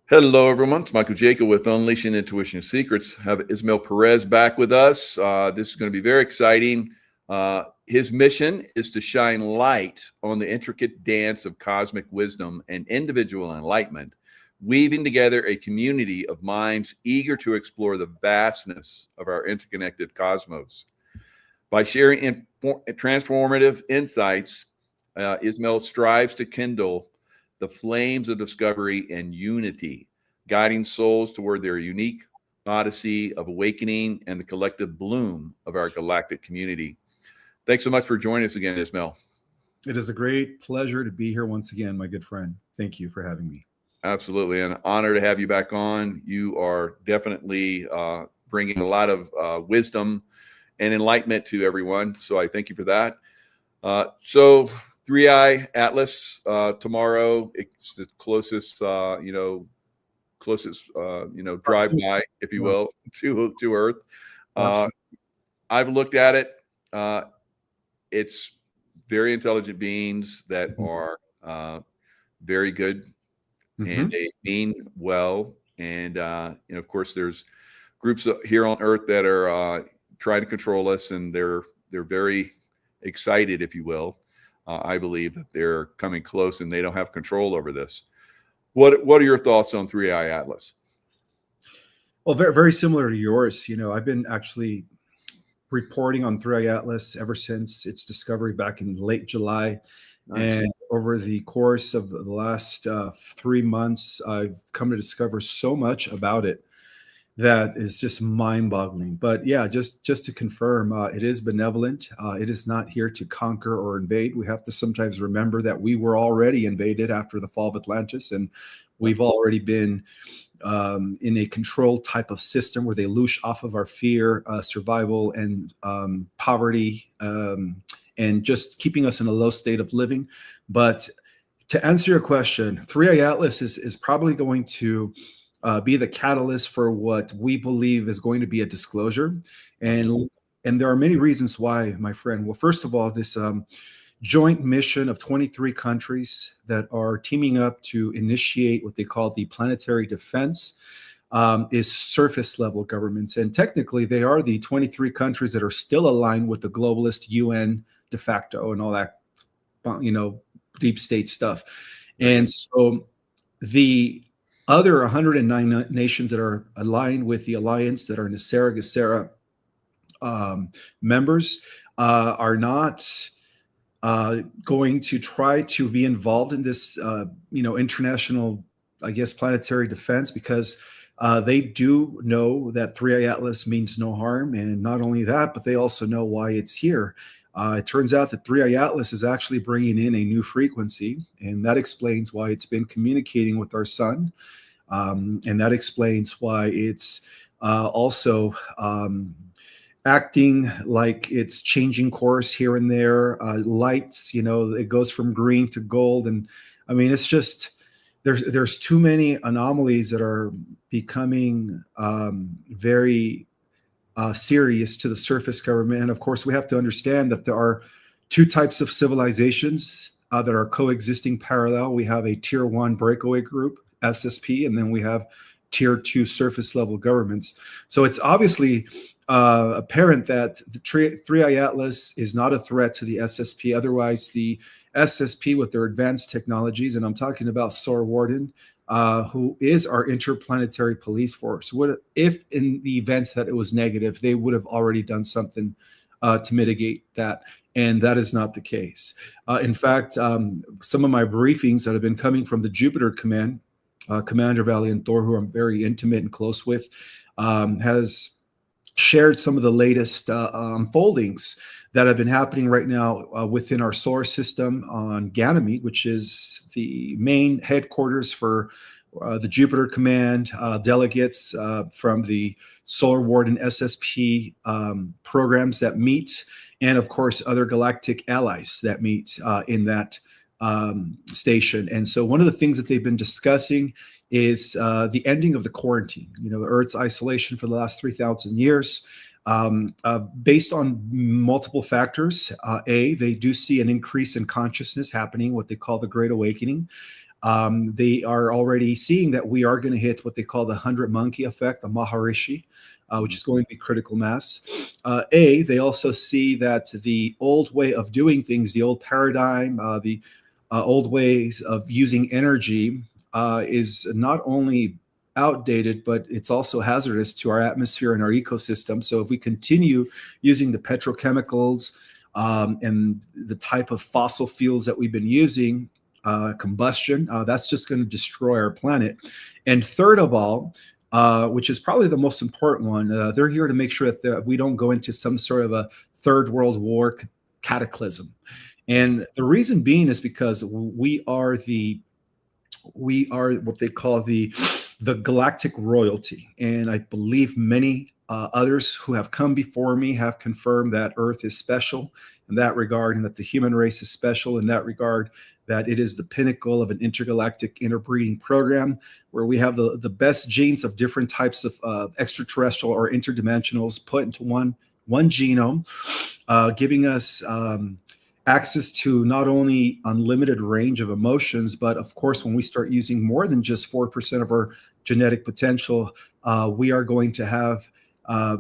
Hello, everyone. It's Michael Jaco with Unleashing Intuition Secrets. Have Ismael Perez back with us. This is going to be very exciting. His mission is to shine light on the intricate dance of cosmic wisdom and individual enlightenment, weaving together a community of minds eager to explore the vastness of our interconnected cosmos. By sharing transformative insights, Ismael strives to kindle the flames of discovery and unity, guiding souls toward their unique odyssey of awakening and the collective bloom of our galactic community. Thanks so much for joining us again, Ismael. It is a great pleasure to be here once again, my good friend. Thank you for having me. Absolutely. An honor to have you back on. You are definitely bringing a lot of wisdom and enlightenment to everyone. So I thank you for that. So 3i Atlas tomorrow. It's the closest, drive by, if you will, to Earth. I've looked at it. It's very intelligent beings that are very good, and they mean well. And of course, there's groups here on Earth that are trying to control us, and they're very excited, if you will. I believe that they're coming close and they don't have control over this. What are your thoughts on 3i Atlas? Well, very, very similar to yours. I've been actually reporting on 3i Atlas ever since its discovery back in late July. Nice. And over the course of the last 3 months, I've come to discover so much about it that is just mind-boggling. But yeah, just to confirm, it is benevolent. It is not here to conquer or invade. We have to sometimes remember that we were already invaded after the fall of Atlantis, and we've already been in a controlled type of system where they loosh off of our fear, survival, and poverty, and just keeping us in a low state of living. But to answer your question, 3i Atlas is probably going to be the catalyst for what we believe is going to be a disclosure. And there are many reasons why, my friend. Well, first of all, this joint mission of 23 countries that are teaming up to initiate what they call the planetary defense is surface level governments. And technically, they are the 23 countries that are still aligned with the globalist UN de facto and all that, deep state stuff. And so the other 109 nations that are aligned with the alliance that are Nicera Gesera members are not going to try to be involved in this, international, planetary defense, because they do know that 3i Atlas means no harm. And not only that, but they also know why it's here. It turns out that 3i Atlas is actually bringing in a new frequency, and that explains why it's been communicating with our sun. And that explains why it's also acting like it's changing course here and there. Lights, it goes from green to gold. And I mean, it's just, there's too many anomalies that are becoming very serious to the surface government. And of course, we have to understand that there are two types of civilizations that are coexisting parallel. We have a tier 1 breakaway group, SSP, and then we have tier 2 surface level governments. So it's obviously apparent that the 3i Atlas is not a threat to the SSP. Otherwise, the SSP with their advanced technologies, and I'm talking about Sor Warden, who is our interplanetary police force. What if, in the event that it was negative, they would have already done something to mitigate that? And that is not the case. In fact, some of my briefings that have been coming from the Jupiter Command, Commander Valiant Thor, who I'm very intimate and close with, has shared some of the latest unfoldings that have been happening right now within our solar system on Ganymede, which is the main headquarters for the Jupiter Command delegates from the Solar Warden SSP programs that meet, and of course other galactic allies that meet in that station. And so one of the things that they've been discussing is the ending of the quarantine, the Earth's isolation for the last 3,000 years, based on multiple factors. They do see an increase in consciousness happening, what they call the Great Awakening. They are already seeing that we are going to hit what they call the 100 monkey effect, the Maharishi, which is going to be critical mass. They also see that the old way of doing things, the old paradigm, the old ways of using energy is not only outdated, but it's also hazardous to our atmosphere and our ecosystem. So if we continue using the petrochemicals and the type of fossil fuels that we've been using, combustion, that's just going to destroy our planet. And third of all, which is probably the most important one, they're here to make sure that we don't go into some sort of a third world war cataclysm. And the reason being is because we are what they call the galactic royalty. And I believe many others who have come before me have confirmed that Earth is special in that regard, and that the human race is special in that regard, that it is the pinnacle of an intergalactic interbreeding program where we have the best genes of different types of extraterrestrial or interdimensionals put into one genome, giving us access to not only unlimited range of emotions, but of course, when we start using more than just 4% of our genetic potential, we are going to have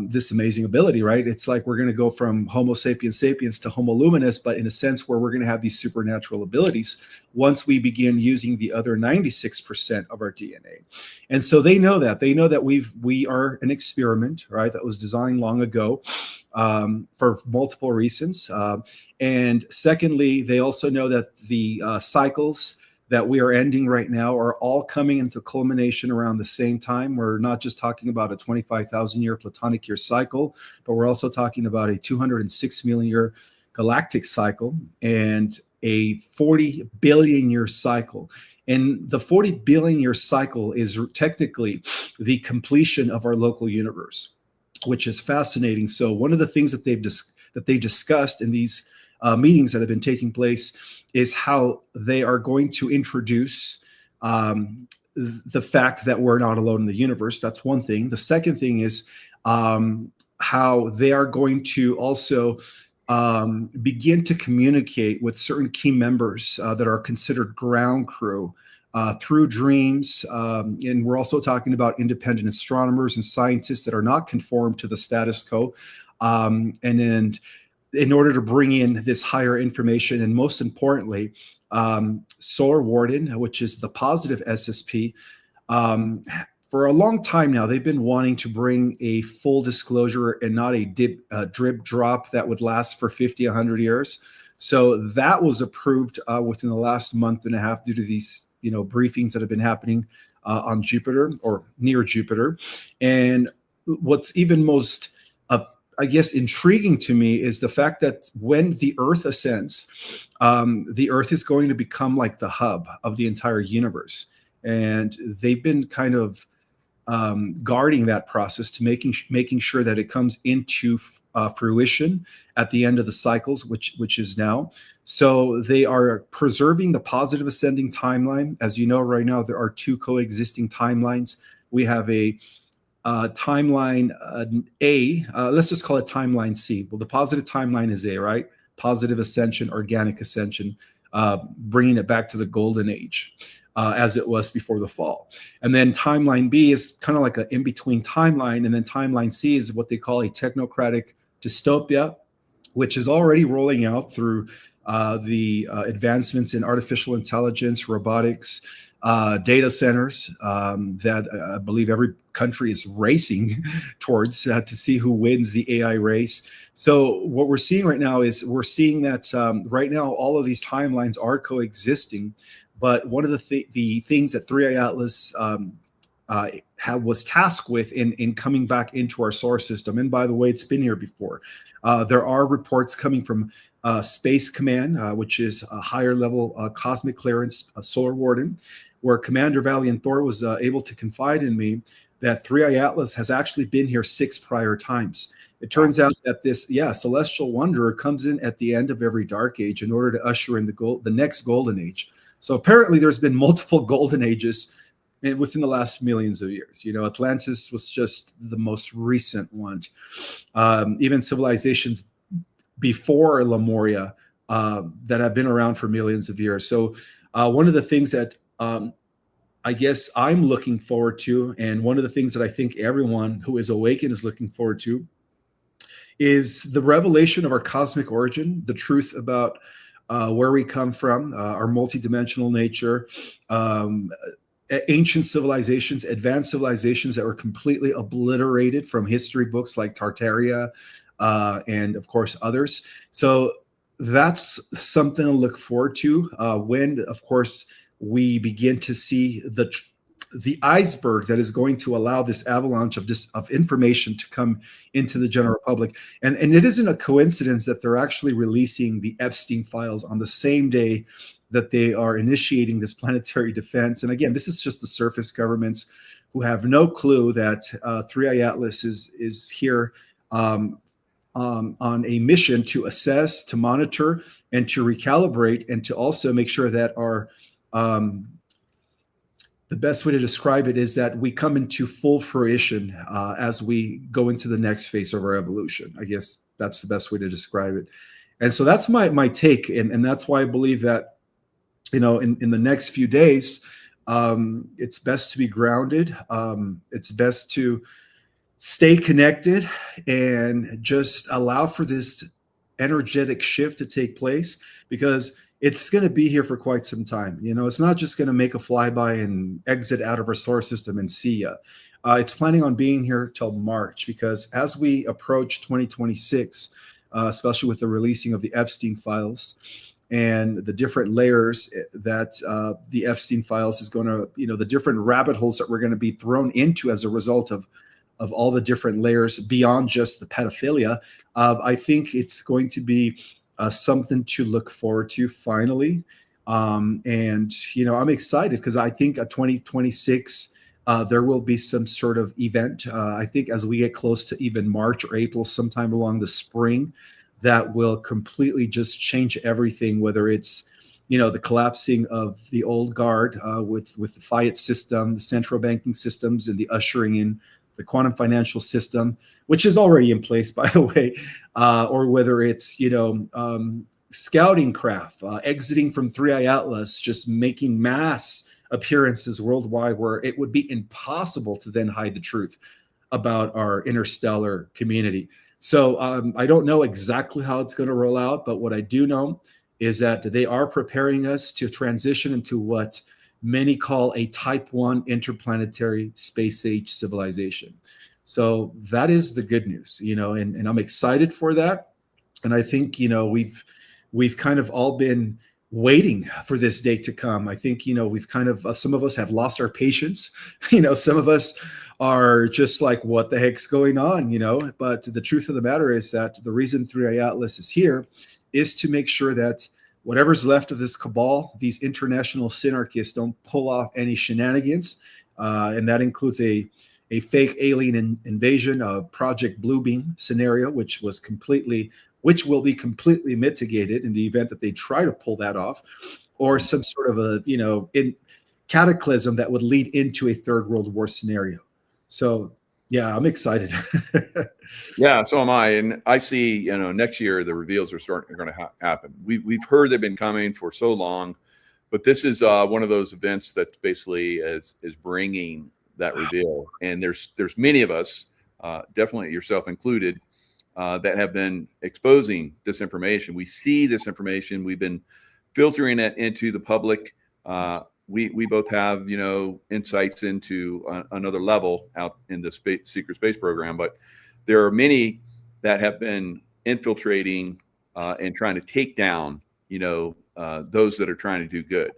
this amazing ability, right? It's like we're going to go from Homo sapiens sapiens to Homo luminous, but in a sense where we're going to have these supernatural abilities once we begin using the other 96% of our DNA. And so they know that we are an experiment, right? That was designed long ago for multiple reasons. And secondly, they also know that the cycles that we are ending right now are all coming into culmination around the same time. We're not just talking about a 25,000 year platonic year cycle, but we're also talking about a 206 million year galactic cycle and a 40 billion year cycle. And the 40 billion year cycle is technically the completion of our local universe, which is fascinating. So one of the things that they discussed in these meetings that have been taking place is how they are going to introduce the fact that we're not alone in the universe. That's one thing. The second thing is how they are going to also begin to communicate with certain key members that are considered ground crew through dreams. And we're also talking about independent astronomers and scientists that are not conformed to the status quo. And then in order to bring in this higher information, and most importantly, Solar Warden, which is the positive SSP, for a long time now, they've been wanting to bring a full disclosure and not a drip drop that would last for 50, 100 years. So that was approved within the last month and a half due to these, briefings that have been happening on Jupiter or near Jupiter. And what's even most intriguing to me is the fact that when the Earth ascends, the Earth is going to become like the hub of the entire universe. And they've been kind of guarding that process to making sure that it comes into fruition at the end of the cycles, which is now. So they are preserving the positive ascending timeline. As you know, right now, there are two coexisting timelines. We have a timeline A, let's just call it timeline C. Well, the positive timeline is A, right? Positive ascension, organic ascension, bringing it back to the golden age as it was before the fall. And then timeline B is kind of like an in-between timeline. And then timeline C is what they call a technocratic dystopia, which is already rolling out through the advancements in artificial intelligence, robotics, data centers that I believe every country is racing towards to see who wins the AI race. So what we're seeing right now is that right now all of these timelines are coexisting. But one of the things that 3i Atlas was tasked with in coming back into our solar system, and by the way, it's been here before. There are reports coming from Space Command, which is a higher level cosmic clearance Solar Warden, where Commander Valiant Thor was able to confide in me that 3i Atlas has actually been here 6 prior times. It turns out that this, celestial wanderer comes in at the end of every dark age in order to usher in the next golden age. So apparently there's been multiple golden ages within the last millions of years. Atlantis was just the most recent one. Even civilizations before Lemuria that have been around for millions of years. So one of the things that I guess I'm looking forward to, and one of the things that I think everyone who is awakened is looking forward to, is the revelation of our cosmic origin, the truth about where we come from, our multidimensional nature, ancient civilizations, advanced civilizations that were completely obliterated from history books like Tartaria, and of course others. So that's something to look forward to when, of course, we begin to see the iceberg that is going to allow this avalanche of information to come into the general public. And it isn't a coincidence that they're actually releasing the Epstein files on the same day that they are initiating this planetary defense. And again, this is just the surface governments who have no clue that 3i Atlas is here on a mission to assess, to monitor, and to recalibrate, and to also make sure that our the best way to describe it is that we come into full fruition as we go into the next phase of our evolution. I guess that's the best way to describe it. And so that's my take. And that's why I believe that, in the next few days, it's best to be grounded. It's best to stay connected and just allow for this energetic shift to take place, because it's going to be here for quite some time. It's not just going to make a flyby and exit out of our solar system and see ya. It's planning on being here till March, because as we approach 2026, especially with the releasing of the Epstein files and the different layers that the Epstein files is going to, the different rabbit holes that we're going to be thrown into as a result of all the different layers beyond just the pedophilia, I think it's going to be something to look forward to finally. And, I'm excited because I think 2026, there will be some sort of event. I think as we get close to even March or April, sometime along the spring, that will completely just change everything, whether it's, the collapsing of the old guard with the fiat system, the central banking systems, and the ushering in the quantum financial system, which is already in place, by the way, or whether it's, scouting craft, exiting from 3i Atlas, just making mass appearances worldwide where it would be impossible to then hide the truth about our interstellar community. So I don't know exactly how it's going to roll out, but what I do know is that they are preparing us to transition into what many call a type 1 interplanetary space age civilization. So that is the good news, and I'm excited for that. And I think, we've kind of all been waiting for this day to come. I think, we've kind of, some of us have lost our patience. Some of us are just like, what the heck's going on, But the truth of the matter is that the reason 3i Atlas is here is to make sure that whatever's left of this cabal, these international synarchists, don't pull off any shenanigans. And that includes a fake alien invasion, a Project Bluebeam scenario, which will be completely mitigated in the event that they try to pull that off, or some sort of a, cataclysm that would lead into a third World War scenario. So yeah, I'm excited. Yeah, so am I. And I see, next year the reveals are going to happen. We've heard they've been coming for so long, but this is one of those events that basically is bringing that reveal. And there's many of us, definitely yourself included, that have been exposing this information. We see this information. We've been filtering it into the public. We both have, insights into another level out in the secret space program, but there are many that have been infiltrating and trying to take down, those that are trying to do good,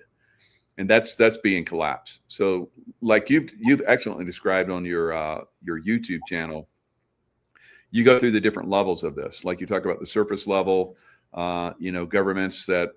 and that's being collapsed. So, like you've excellently described on your YouTube channel, you go through the different levels of this. Like you talk about the surface level. Governments that,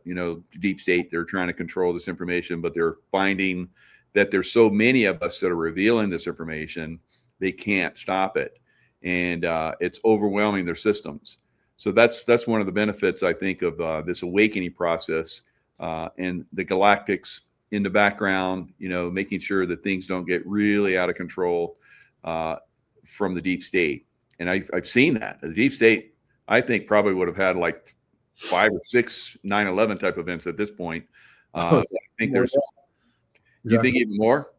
deep state, they're trying to control this information, but they're finding that there's so many of us that are revealing this information, they can't stop it. And it's overwhelming their systems. So that's one of the benefits, I think, of this awakening process, and the galactics in the background, making sure that things don't get really out of control from the deep state. And I've seen that. The deep state, I think, probably would have had like 5 or 6 9/11 type events at this point. I think Do you think even more?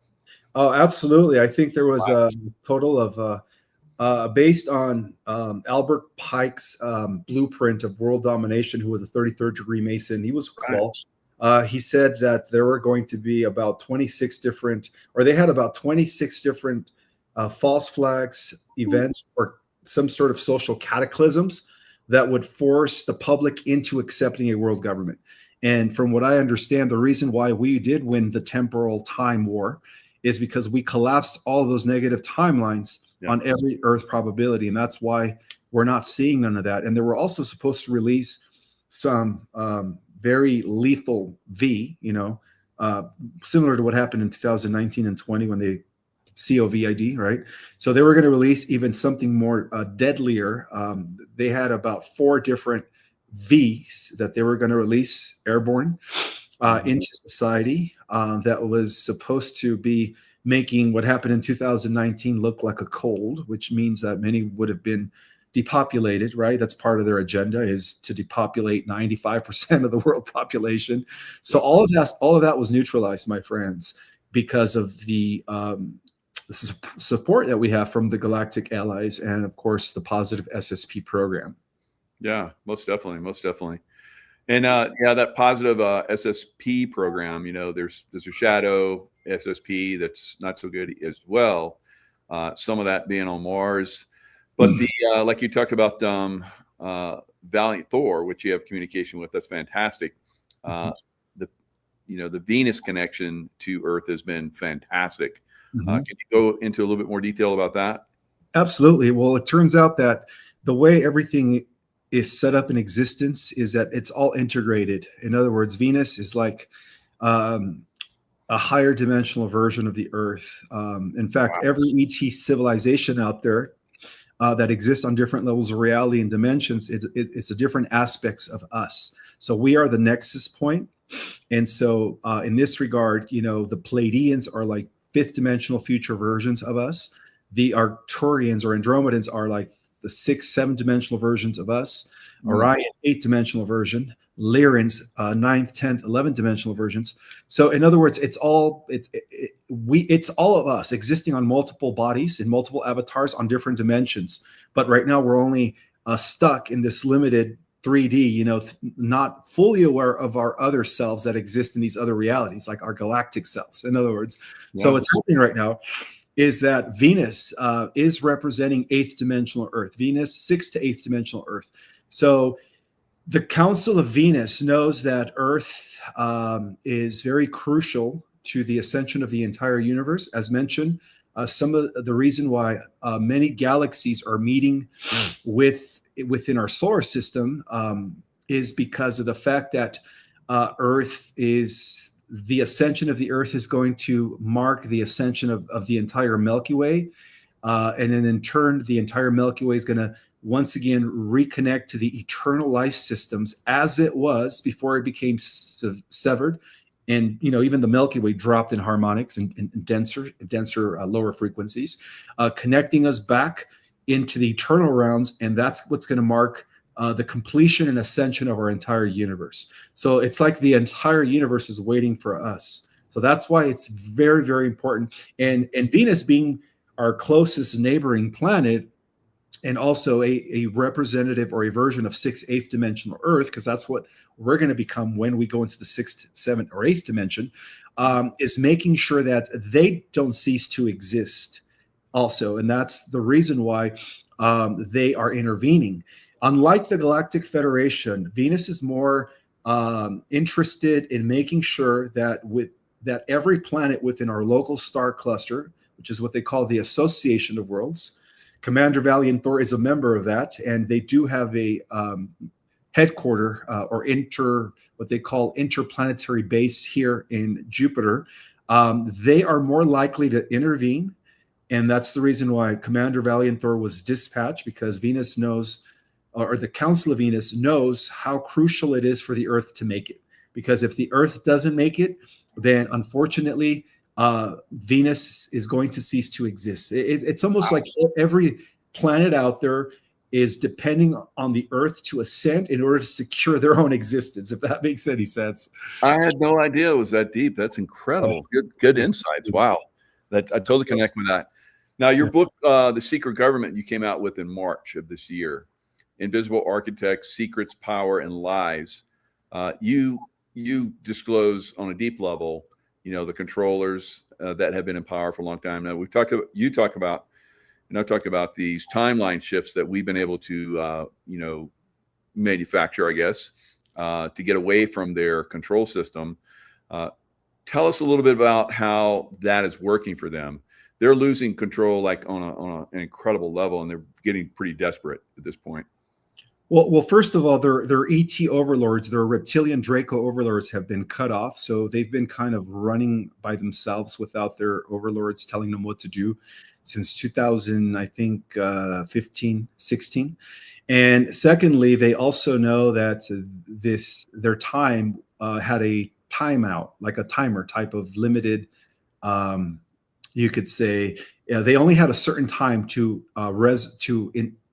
Oh, absolutely. I think there was a total of based on Albert Pike's blueprint of world domination, who was a 33rd degree Mason. He was Qual. He said that there were going to be about 26 different, or they had about 26 different false flags, events, or some sort of social cataclysms that would force the public into accepting a world government. And from what I understand, the reason why we did win the temporal time war is because we collapsed all of those negative timelines on every Earth probability. And that's why we're not seeing none of that. And they were also supposed to release some very lethal V, similar to what happened in 2019 and 20 when they COVID, right? So they were going to release even something more deadlier. They had about 4 different V's that they were going to release airborne into society that was supposed to be making what happened in 2019 look like a cold, which means that many would have been depopulated, right? That's part of their agenda, is to depopulate 95% of the world population. So all of that was neutralized, my friends, because of the support that we have from the galactic allies and, of course, the positive SSP program. Yeah, most definitely. And that positive SSP program, there's a shadow SSP that's not so good as well. Some of that being on Mars, but the like you talked about Valiant Thor, which you have communication with, that's fantastic. The Venus connection to Earth has been fantastic. Can you go into a little bit more detail about that? Absolutely. Well, it turns out that the way everything is set up in existence is that it's all integrated. In other words, Venus is like a higher dimensional version of the Earth. In fact, every ET civilization out there that exists on different levels of reality and dimensions, it's a different aspects of us. So we are the nexus point. And so in this regard, the Pleiadians are like 5th dimensional future versions of us. The Arcturians or Andromedans are like the 6th, 7th dimensional versions of us. Orion, 8th dimensional version. Lyrians, 9th, 10th, 11th dimensional versions. So in other words, it's all of us existing on multiple bodies in multiple avatars on different dimensions. But right now we're only stuck in this limited 3D, not fully aware of our other selves that exist in these other realities, like our galactic selves. In other words, so what's happening right now is that Venus is representing 8th dimensional Earth, Venus 6th to 8th dimensional Earth. So the Council of Venus knows that Earth is very crucial to the ascension of the entire universe. As mentioned, some of the reason why many galaxies are meeting within our solar system is because of the fact that the ascension of the Earth is going to mark the ascension of the entire Milky Way. And then in turn, the entire Milky Way is going to once again reconnect to the eternal life systems as it was before it became severed. And, even the Milky Way dropped in harmonics and denser lower frequencies, connecting us back into the eternal realms. And that's what's going to mark the completion and ascension of our entire universe. So it's like the entire universe is waiting for us. So that's why it's very, very important. And Venus being our closest neighboring planet, and also a representative or a version of 6th, 8th dimensional Earth, because that's what we're going to become when we go into the 6th, 7th, or 8th dimension, is making sure that they don't cease to exist also. And that's the reason why they are intervening. Unlike the Galactic Federation, Venus is more interested in making sure that that every planet within our local star cluster, which is what they call the Association of Worlds, Commander Valiant Thor is a member of that, and they do have a headquarter or what they call interplanetary base here in Jupiter. They are more likely to intervene, and that's the reason why Commander Valiant Thor was dispatched, because Venus knows, or the Council of Venus knows, how crucial it is for the Earth to make it. Because if the Earth doesn't make it, then unfortunately, Venus is going to cease to exist. It's almost like every planet out there is depending on the Earth to ascend in order to secure their own existence, if that makes any sense. I had no idea it was that deep. That's incredible. Good insights. Wow. That I totally connect with that. Now, your book, The Secret Government, you came out with in March of this year, Invisible Architects, Secrets, Power, and Lies. You disclose on a deep level, the controllers that have been in power for a long time. Now, you talk about, and I've talked about these timeline shifts that we've been able to, manufacture, I guess, to get away from their control system. Tell us a little bit about how that is working for them. They're losing control like on an incredible level, and they're getting pretty desperate at this point. Well, first of all, their ET overlords, their reptilian Draco overlords have been cut off. So they've been kind of running by themselves without their overlords telling them what to do since 2000, I think, 15, 16. And secondly, they also know that their time had a timeout, like a timer type of limited, you could say, they only had a certain time to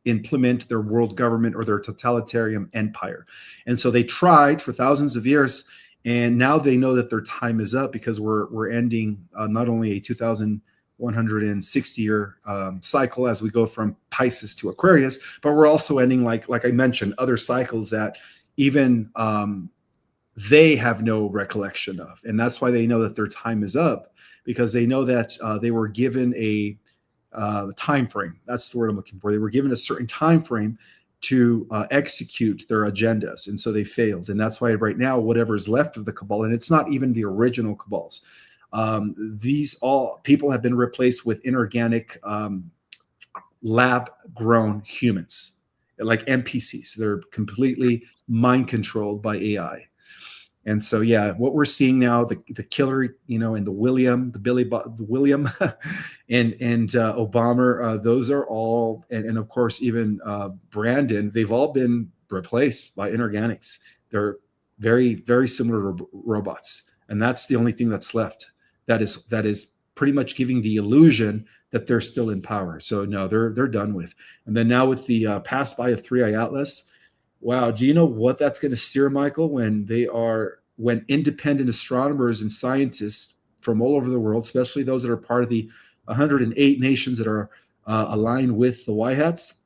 implement their world government or their totalitarian empire. And so they tried for thousands of years, and now they know that their time is up because we're ending not only a 2,160-year cycle as we go from Pisces to Aquarius, but we're also ending, like I mentioned, other cycles that even they have no recollection of. And that's why they know that their time is up, because they know that they were given a time frame. That's the word I'm looking for. They were given a certain time frame to execute their agendas, and so they failed. And that's why right now, whatever is left of the cabal, and it's not even the original cabals, these all people have been replaced with inorganic lab-grown humans, like NPCs. They're completely mind controlled by AI. And so, yeah, what we're seeing now, the killer, and the William, the William and Obama, those are all, and of course, even Brandon, they've all been replaced by inorganics. They're very, very similar to robots. And that's the only thing that's left. That is pretty much giving the illusion that they're still in power. So no, they're done with. And then now with the pass by of 3i Atlas, wow, do you know what that's going to steer, Michael, when independent astronomers and scientists from all over the world, especially those that are part of the 108 nations that are aligned with the White Hats,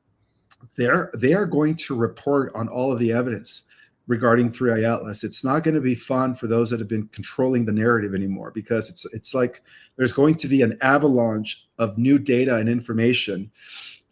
they are going to report on all of the evidence regarding 3i Atlas. It's not going to be fun for those that have been controlling the narrative anymore, because it's like there's going to be an avalanche of new data and information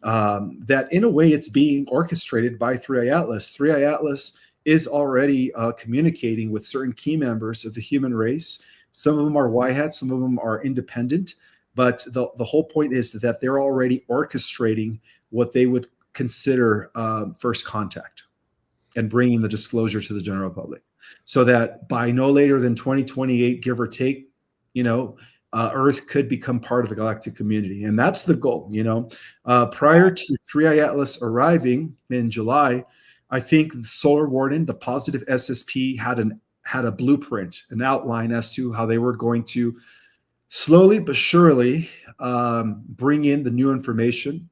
that in a way it's being orchestrated by 3i Atlas. 3i Atlas is already communicating with certain key members of the human race. Some of them are White Hats, some of them are independent, but the whole point is that they're already orchestrating what they would consider first contact and bringing the disclosure to the general public, so that by no later than 2028, give or take, Earth could become part of the galactic community. And that's the goal. Prior to 3i Atlas arriving in July, I think the Solar Warden, the positive SSP, had a blueprint, an outline as to how they were going to slowly but surely bring in the new information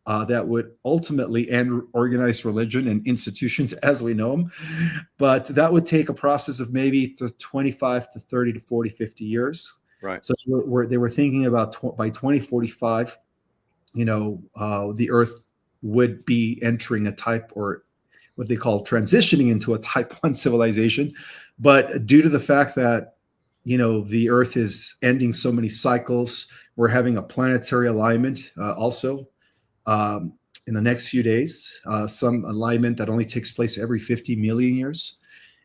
that would ultimately end organized religion and institutions as we know them. But that would take a process of maybe 25 to 30 to 40, 50 years. Right. So they were thinking about by 2045, the Earth would be entering a type, or what they call transitioning into a type 1 civilization. But due to the fact that, the Earth is ending so many cycles, we're having a planetary alignment also in the next few days, some alignment that only takes place every 50 million years.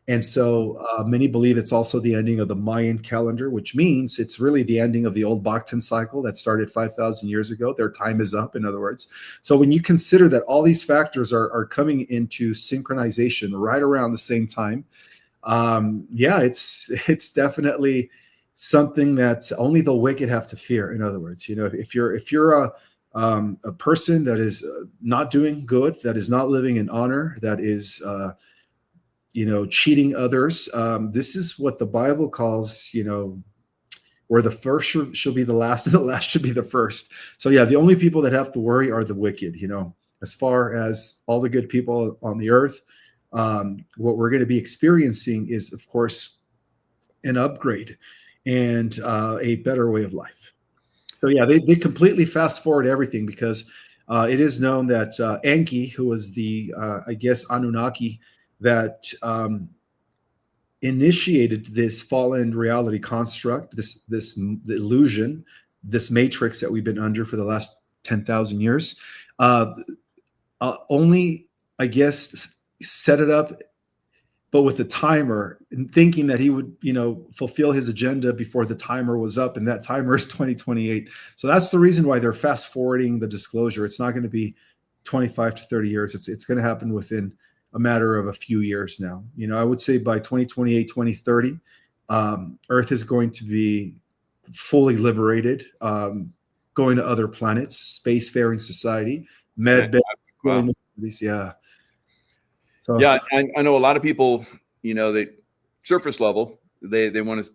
And so many believe it's also the ending of the Mayan calendar, which means it's really the ending of the old Bakhtin cycle that started 5,000 years ago. Their time is up, in other words. So when you consider that all these factors are coming into synchronization right around the same time, it's definitely something that only the wicked have to fear. In other words, if you're a person that is not doing good, that is not living in honor, that is cheating others. This is what the Bible calls, where the first shall be the last and the last should be the first. So yeah, the only people that have to worry are the wicked, as far as all the good people on the earth. What we're going to be experiencing is, of course, an upgrade and a better way of life. So yeah, they completely fast forward everything because it is known that Enki, who was the, I guess, Anunnaki that initiated this fallen reality construct, this illusion, this matrix that we've been under for the last 10,000 years, only, I guess, set it up, but with a timer, and thinking that he would, fulfill his agenda before the timer was up, and that timer is 2028. So that's the reason why they're fast forwarding the disclosure. It's not going to be 25 to 30 years. It's going to happen within a matter of a few years now. I would say by 2028, 2030, Earth is going to be fully liberated, going to other planets, spacefaring society, Wow. Yeah. So, Yeah, I know a lot of people, they surface level, they want to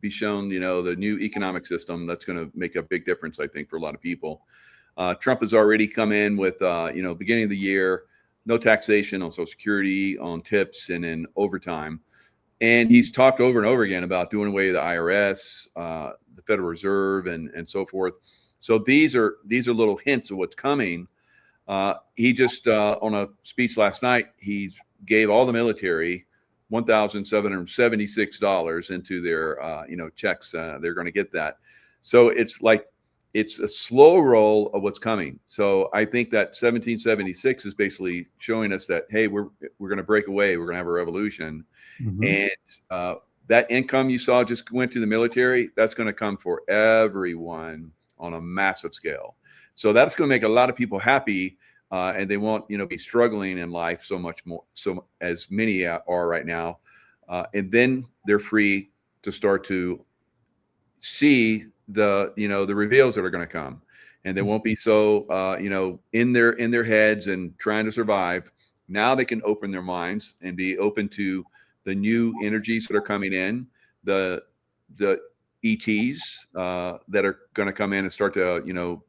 be shown, the new economic system that's going to make a big difference, I think, for a lot of people. Trump has already come in with, beginning of the year, no taxation on Social Security, on tips, and in overtime. And he's talked over and over again about doing away with the IRS, the Federal Reserve, and so forth. So these are little hints of what's coming. He just, on a speech last night, he gave all the military $1,776 into their, checks. They're going to get that. So it's a slow roll of what's coming. So I think that 1776 is basically showing us that, hey, we're going to break away. We're going to have a revolution. Mm-hmm. And that income you saw just went to the military. That's going to come for everyone on a massive scale. So that's going to make a lot of people happy, and they won't, be struggling in life so much more, so as many are right now. And then they're free to start to see the reveals that are going to come, and they won't be so, in their heads and trying to survive. Now they can open their minds and be open to the new energies that are coming in, the ETs that are going to come in and start to,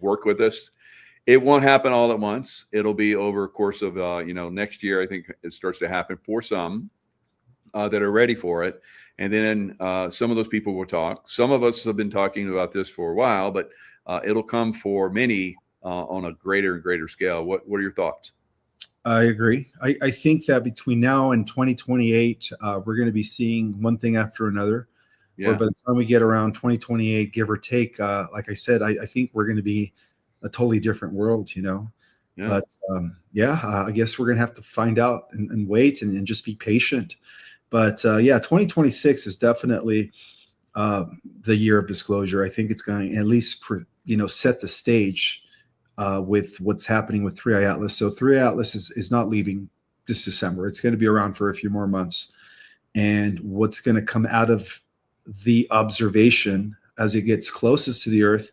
work with us. It won't happen all at once. It'll be over a course of, next year. I think it starts to happen for some that are ready for it. And then some of those people will talk. Some of us have been talking about this for a while, but it'll come for many on a greater and greater scale. What are your thoughts? I agree. I think that between now and 2028, we're going to be seeing one thing after another. Yeah. Or by the time we get around 2028, give or take, like I said, I think we're going to be a totally different world, Yeah. But I guess we're going to have to find out and wait and just be patient. But 2026 is definitely the year of disclosure. I think it's going to at least, set the stage with what's happening with 3i Atlas. So 3i Atlas is not leaving this December. It's going to be around for a few more months. And what's going to come out of the observation as it gets closest to the Earth,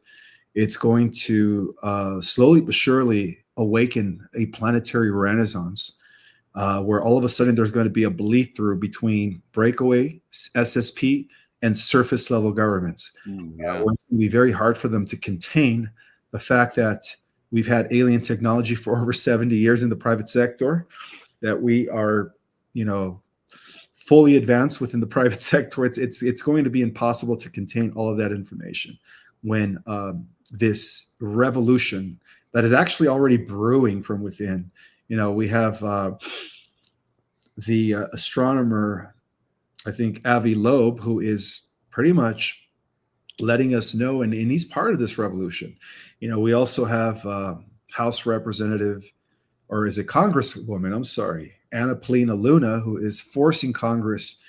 it's going to slowly but surely awaken a planetary renaissance where all of a sudden there's going to be a bleed through between breakaway SSP and surface level governments. Where it's going to be very hard for them to contain the fact that we've had alien technology for over 70 years in the private sector, that we are, fully advanced within the private sector. It's going to be impossible to contain all of that information when this revolution that is actually already brewing from within. We have the astronomer, I think Avi Loeb, who is pretty much letting us know, and he's part of this revolution. We also have House Representative, or is it Congresswoman? I'm sorry, Anna Polina Luna, who is forcing Congress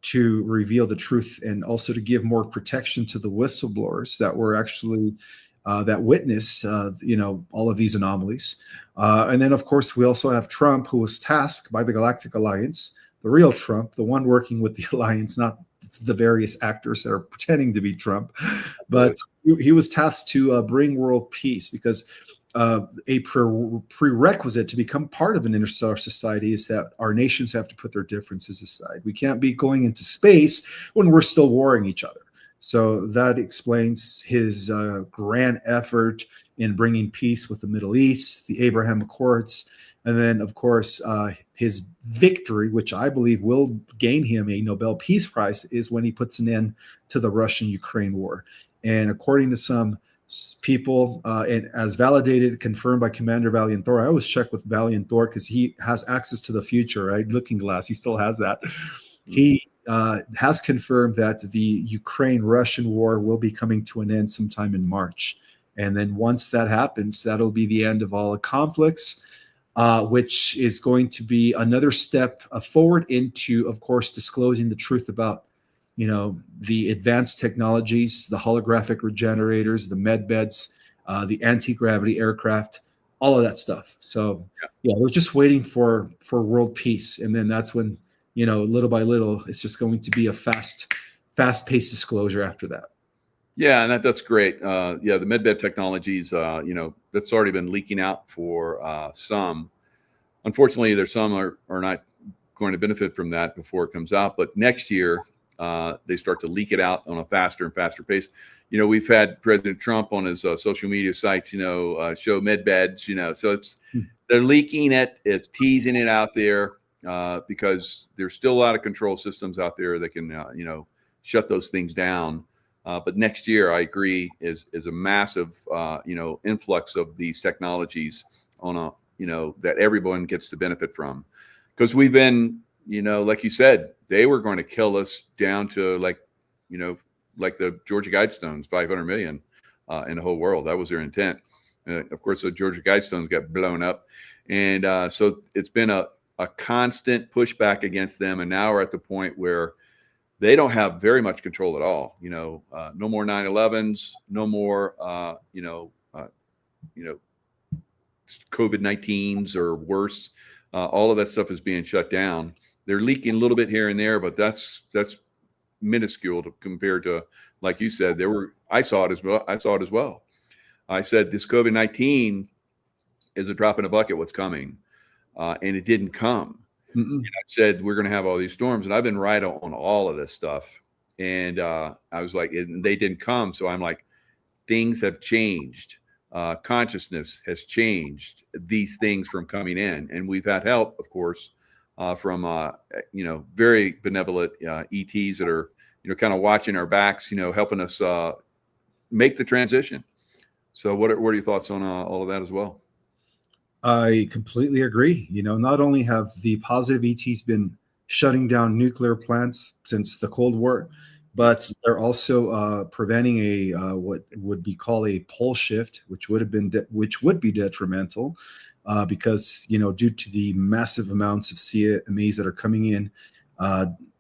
to reveal the truth and also to give more protection to the whistleblowers that were actually that witness, all of these anomalies. And then, of course, we also have Trump, who was tasked by the Galactic Alliance, the real Trump, the one working with the alliance, not the various actors that are pretending to be Trump. But he was tasked to bring world peace, because a prerequisite to become part of an interstellar society is that our nations have to put their differences aside. We can't be going into space when we're still warring each other. So that explains his grand effort in bringing peace with the Middle East, the Abraham Accords, and then, of course, his victory, which I believe will gain him a Nobel Peace Prize, is when he puts an end to the Russian-Ukraine war. And according to some people, and as validated, confirmed by Commander Valiant Thor, I always check with Valiant Thor because he has access to the future, right? Looking Glass, he still has that. He has confirmed that the Ukraine-Russian war will be coming to an end sometime in March. And then once that happens, that'll be the end of all the conflicts, which is going to be another step forward into, of course, disclosing the truth about, the advanced technologies, the holographic regenerators, the med beds, the anti-gravity aircraft, all of that stuff. So yeah, we're just waiting for world peace. And then that's when, little by little, it's just going to be a fast-paced disclosure after that. Yeah, and that's great. The medbed technologies, that's already been leaking out for some. Unfortunately, there's some are not going to benefit from that before it comes out. But next year, they start to leak it out on a faster and faster pace. We've had President Trump on his social media sites, show medbeds, so they're leaking it, it's teasing it out there because there's still a lot of control systems out there that can, shut those things down. But next year, I agree, is a massive, influx of these technologies on a, that everyone gets to benefit from. Because we've been, like you said, they were going to kill us down to like the Georgia Guidestones, 500 million in the whole world. That was their intent. Of course, the Georgia Guidestones got blown up. And so it's been a constant pushback against them. And now we're at the point where they don't have very much control at all. No more 9/11s, no more, COVID-19s or worse. All of that stuff is being shut down. They're leaking a little bit here and there, but that's minuscule compared to, like you said, I saw it as well. I said this COVID-19 is a drop in a bucket. What's coming, and it didn't come. I said we're going to have all these storms, and I've been right on all of this stuff. And I was like, and they didn't come. So I'm like, things have changed. Consciousness has changed these things from coming in, and we've had help, of course, from very benevolent ETs that are kind of watching our backs, helping us make the transition. So what are your thoughts on all of that as well? I completely agree. Not only have the positive ETs been shutting down nuclear plants since the Cold War, but they're also preventing a what would be called a pole shift, which would be detrimental because due to the massive amounts of CMEs that are coming in,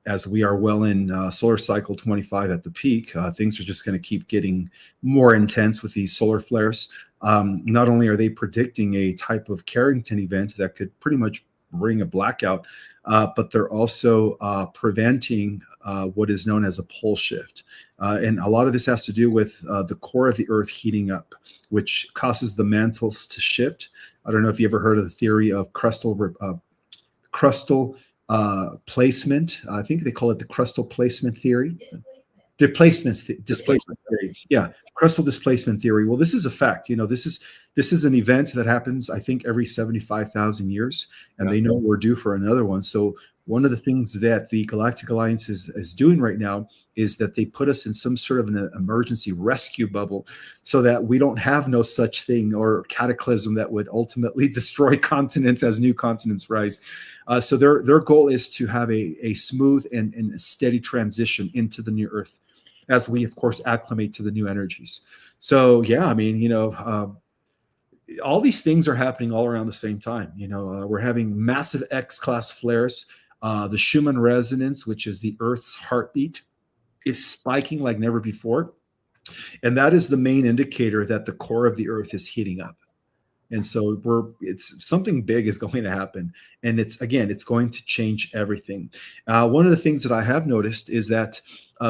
as we are well in solar cycle 25 at the peak, things are just going to keep getting more intense with these solar flares. Not only are they predicting a type of Carrington event that could pretty much bring a blackout, but they're also preventing what is known as a pole shift. And a lot of this has to do with the core of the Earth heating up, which causes the mantles to shift. I don't know if you ever heard of the theory of crustal placement. I think they call it the crustal placement theory. Displacement theory. Yeah, crustal displacement theory. Well, this is a fact. This is an event that happens, I think, every 75,000 years, and they know we're due for another one. So one of the things that the Galactic Alliance is doing right now is that they put us in some sort of an emergency rescue bubble so that we don't have no such thing or cataclysm that would ultimately destroy continents as new continents rise. So their goal is to have a smooth and steady transition into the new Earth as we, of course, acclimate to the new energies. So, yeah, I mean, all these things are happening all around the same time. We're having massive X-class flares. The Schumann resonance, which is the Earth's heartbeat, is spiking like never before. And that is the main indicator that the core of the Earth is heating up. And so it's something big is going to happen. And it's going to change everything. One of the things that I have noticed is that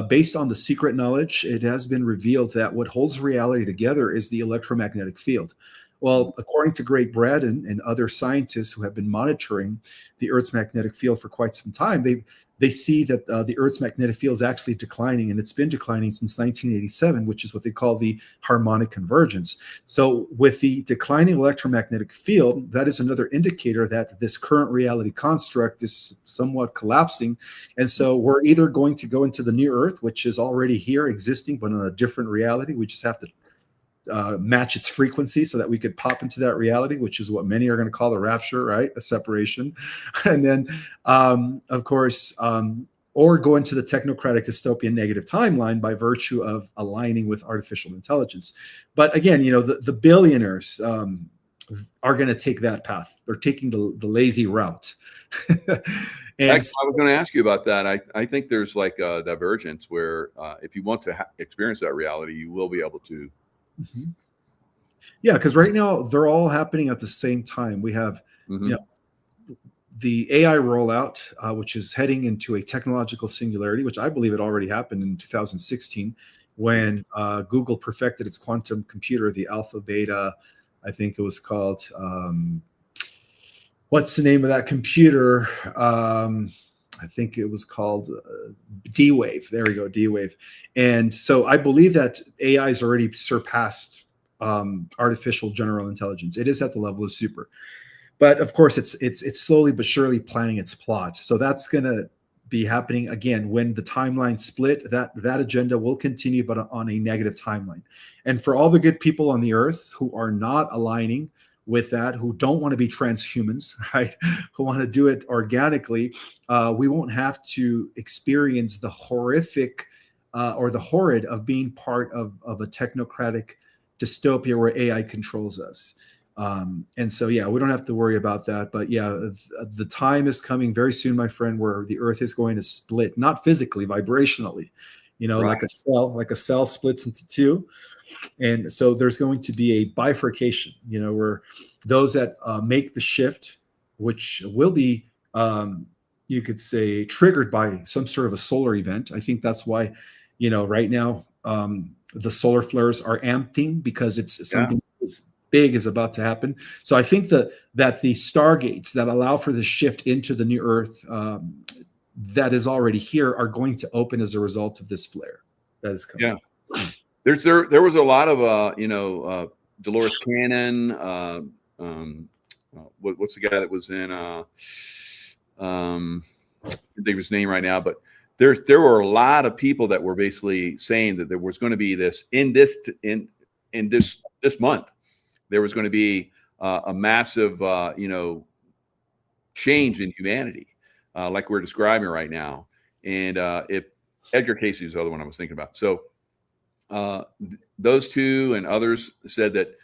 based on the secret knowledge, it has been revealed that what holds reality together is the electromagnetic field. Well, according to Greg Braden and other scientists who have been monitoring the Earth's magnetic field for quite some time, they see that the Earth's magnetic field is actually declining, and it's been declining since 1987, which is what they call the harmonic convergence. So with the declining electromagnetic field, that is another indicator that this current reality construct is somewhat collapsing. And so we're either going to go into the new Earth, which is already here existing, but in a different reality. We just have to match its frequency so that we could pop into that reality, which is what many are going to call the rapture, right? A separation. And then, of course, or go into the technocratic dystopian negative timeline by virtue of aligning with artificial intelligence. But again, the billionaires are going to take that path. They're taking the lazy route. And actually, I was going to ask you about that. I think there's like a divergence where if you want to experience that reality, you will be able to. Mm-hmm. Yeah, because right now they're all happening at the same time. We have the AI rollout, which is heading into a technological singularity, which I believe it already happened in 2016 when Google perfected its quantum computer, the Alpha Beta, I think it was called. What's the name of that computer? I think it was called D-Wave. There we go, D-Wave. And so I believe that AI has already surpassed artificial general intelligence. It is at the level of super. But of course, it's slowly but surely planning its plot. So that's going to be happening again when the timeline split. That agenda will continue, but on a negative timeline. And for all the good people on the earth who are not aligning with that, who don't want to be transhumans, right? Who want to do it organically, we won't have to experience the horrific or the horrid of being part of a technocratic dystopia where AI controls us. And so, yeah, we don't have to worry about that. But yeah, the time is coming very soon, my friend, where the earth is going to split, not physically, vibrationally, right. like a cell splits into two. And so there's going to be a bifurcation, where those that make the shift, which will be, you could say, triggered by some sort of a solar event. I think that's why, right now, the solar flares are amping because it's something as big is about to happen. So I think that the stargates that allow for the shift into the new Earth that is already here are going to open as a result of this flare that is coming. Yeah. There was a lot of Dolores Cannon. What's the guy that was in? I can't think of his name right now, but there were a lot of people that were basically saying that there was going to be this in this month. There was going to be a massive change in humanity, like we're describing right now. And if Edgar Casey's the other one I was thinking about. So. Those two and others said that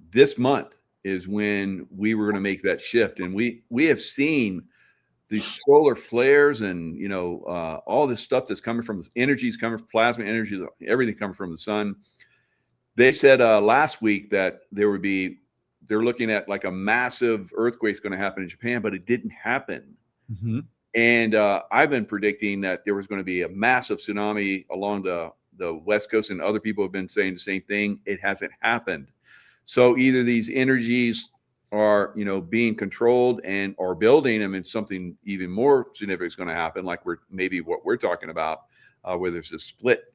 this month is when we were going to make that shift. And we have seen these solar flares and, all this stuff that's coming from this energies coming from plasma energy, everything coming from the sun. They said last week that they're looking at like a massive earthquake's going to happen in Japan, but it didn't happen. Mm-hmm. And I've been predicting that there was going to be a massive tsunami along the West Coast, and other people have been saying the same thing. It hasn't happened. So either these energies are, being controlled and are building them, and something even more significant is going to happen, like maybe what we're talking about, where there's a split.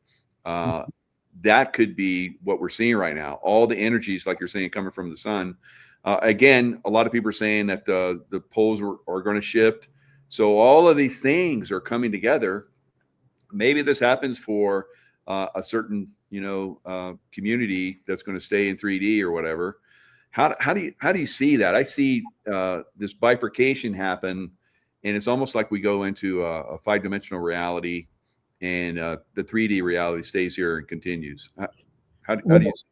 That could be what we're seeing right now. All the energies, like you're saying, coming from the sun. Again, a lot of people are saying that the poles are going to shift. So all of these things are coming together. Maybe this happens for a certain, community that's going to stay in 3D or whatever. How do you see that? I see this bifurcation happen, and it's almost like we go into a 5-dimensional reality, and the 3D reality stays here and continues. How do you see that?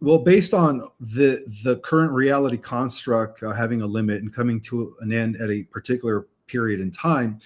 Well, based on the current reality construct having a limit and coming to an end at a particular period in time,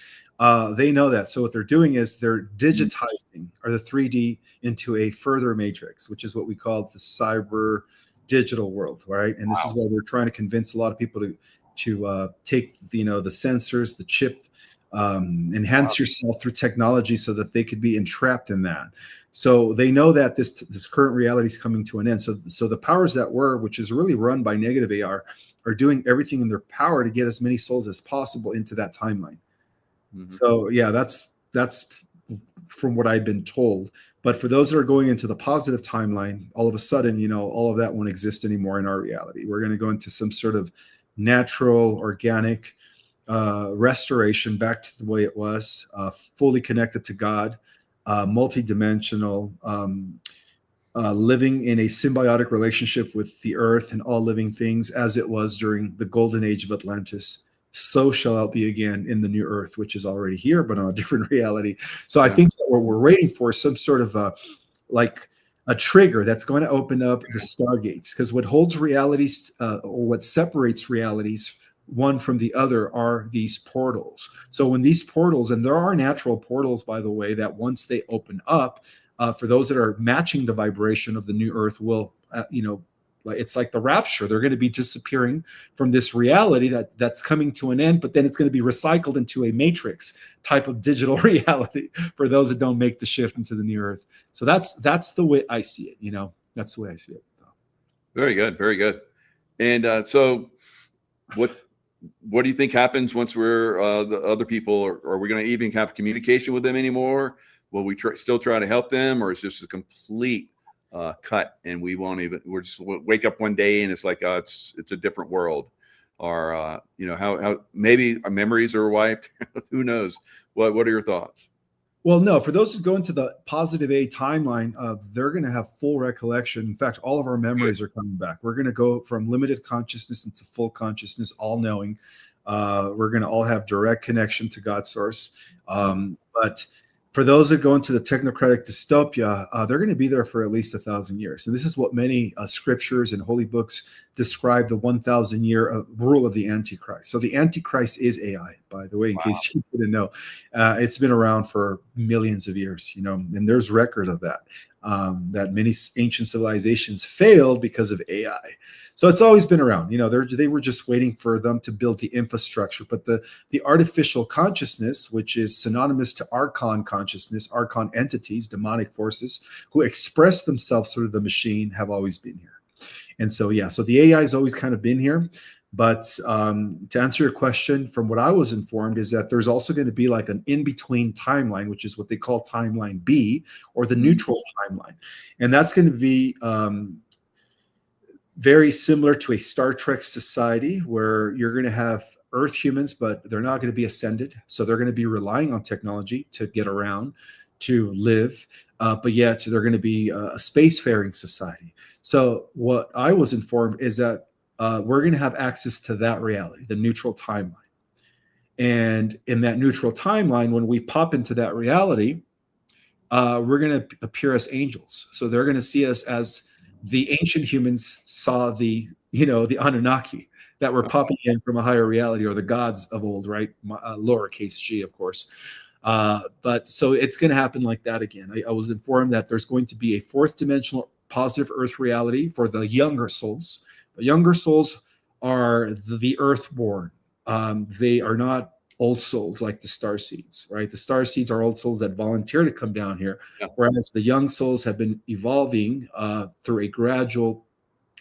they know that. So what they're doing is they're digitizing the 3D into a further matrix, which is what we call the cyber digital world, right? And this is why we're trying to convince a lot of people to take the sensors, the chip, enhance yourself through technology so that they could be entrapped in that. So they know that this current reality is coming to an end. So the powers that were, which is really run by negative AR, are doing everything in their power to get as many souls as possible into that timeline. Mhm. So yeah, that's from what I've been told. But for those that are going into the positive timeline, all of a sudden, all of that won't exist anymore in our reality. We're going to go into some sort of natural, organic restoration back to the way it was, fully connected to God, multidimensional, living in a symbiotic relationship with the earth and all living things as it was during the golden age of Atlantis. So shall it be again in the new earth, which is already here, but on a different reality. So I think that what we're waiting for is some sort of a trigger that's going to open up the stargates, because what holds realities or what separates realities one from the other are these portals. So when these portals, and there are natural portals, by the way, that once they open up, for those that are matching the vibration of the new earth will, it's like the rapture. They're going to be disappearing from this reality that's coming to an end, but then it's going to be recycled into a matrix type of digital reality for those that don't make the shift into the new earth. So that's the way I see it. That's the way I see it. Very good. Very good. And so what do you think happens once we're the other people? Are we going to even have communication with them anymore? Will we still try to help them, or is this a complete cut and we won't even? We're just wake up one day and it's like it's a different world, or how maybe our memories are wiped. Who knows? What are your thoughts? Well, no, for those who go into the positive A timeline, they're going to have full recollection. In fact, all of our memories are coming back. We're going to go from limited consciousness into full consciousness, all knowing. We're going to all have direct connection to God's source. But for those that go into the technocratic dystopia, they're going to be there for at least 1,000 years. And this is what many scriptures and holy books describe the 1,000-year rule of the Antichrist. So the Antichrist is AI, by the way, in case you didn't know. It's been around for millions of years, and there's record of that, that many ancient civilizations failed because of AI. So it's always been around. They were just waiting for them to build the infrastructure. But the artificial consciousness, which is synonymous to archon consciousness, archon entities, demonic forces who express themselves through the machine, have always been here. And so, so the AI has always kind of been here. But to answer your question, from what I was informed, is that there's also going to be like an in-between timeline, which is what they call timeline B, or the neutral timeline. And that's going to be very similar to a Star Trek society, where you're going to have Earth humans, but they're not going to be ascended. So they're going to be relying on technology to get around, to live, but yet they're going to be a spacefaring society. So what I was informed is that we're going to have access to that reality, the neutral timeline. And in that neutral timeline, when we pop into that reality, we're going to appear as angels. So they're going to see us as the ancient humans saw the Anunnaki that were popping in from a higher reality, or the gods of old, right? Lowercase g, of course. But so it's going to happen like that again. I was informed that there's going to be a fourth dimensional positive earth reality for the younger souls. The younger souls are the earthborn. They are not old souls like the star seeds, right? The star seeds are old souls that volunteer to come down here, whereas the young souls have been evolving through a gradual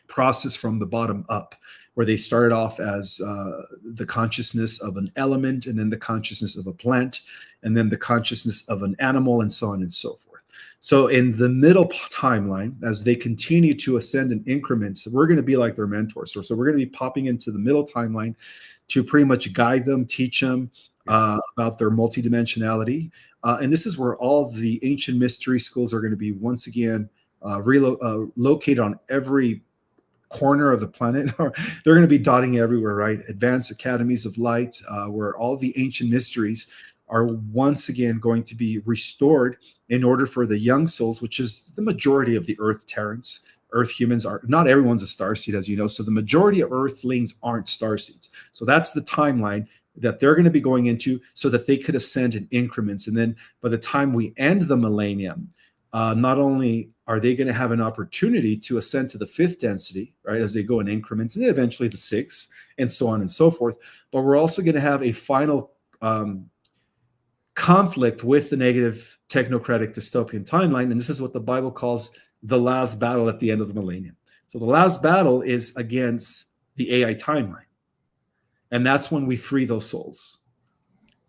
process from the bottom up, where they started off as the consciousness of an element, and then the consciousness of a plant, and then the consciousness of an animal, and so on and so forth. So in the middle timeline, as they continue to ascend in increments, we're going to be like their mentors. So we're going to be popping into the middle timeline to pretty much guide them, teach them about their multidimensionality. And this is where all the ancient mystery schools are going to be once again located on every corner of the planet. They're going to be dotting everywhere, right? Advanced academies of light, where all the ancient mysteries are once again going to be restored in order for the young souls, which is the majority of the Earth Terrans. Earth humans are not everyone's a starseed, as you know. So the majority of Earthlings aren't starseeds. So that's the timeline that they're going to be going into, so that they could ascend in increments. And then by the time we end the millennium, not only are they going to have an opportunity to ascend to the fifth density, right, as they go in increments, and then eventually the sixth, and so on and so forth, but we're also going to have a final conflict with the negative technocratic dystopian timeline. And this is what the Bible calls the last battle at the end of the millennium. So the last battle is against the AI timeline. And that's when we free those souls.